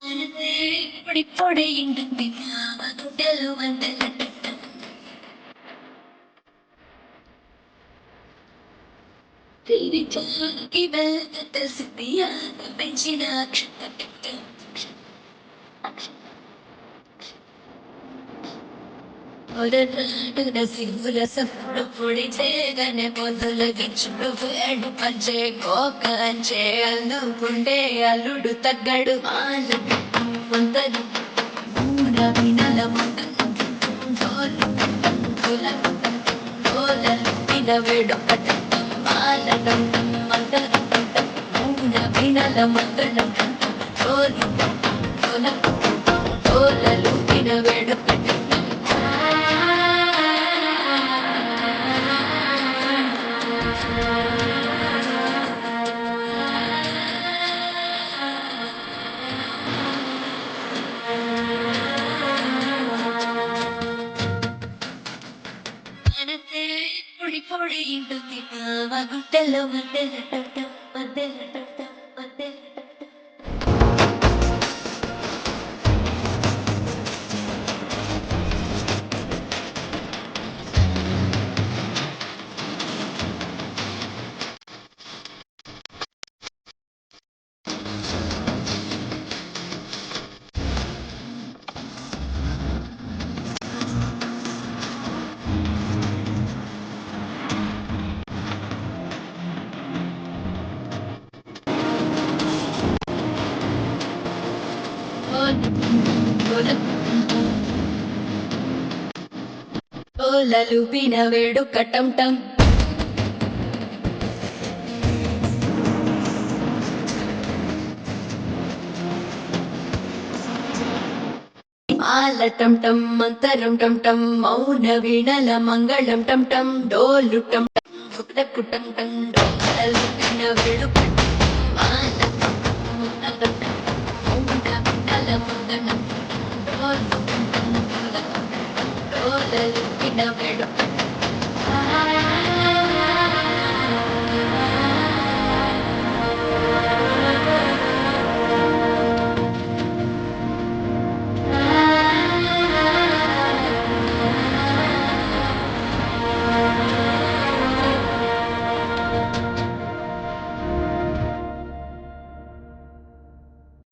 പൊടിപ്പൊടിയുണ്ട് കുട്ടികളും വന്ന് ഇവത്തെ സിദ്ധിയ പെഞ്ചിന ഒരു നാടുടെ സിംഹുരസം പൊടി ചേകനെ പൊതുലകിച്ചുడు వేడు పంచే కోకంచే అల్లుకుండే అల్లుడు తగ్గడు మాలు వందలు మూడ వినల తోలు తోలలు తోలలు వినవేడు మాలడం మందరం మూడ వినల మందరం తోలు తోలలు తోలలు వినవేడు മനത്തെ പൊടി പൊടിയുണ്ട് വകുട്ടല്ലോ മന്ദല മന്ദല മന്ദല ఓలలు వినవేడు కటంటం ఆలటం టం మంతరం టం టం మౌన వీణల మంగళం టం టం డోలు టం టం కుటం టం డోలలు వినవేడు డోలలు వినవేడు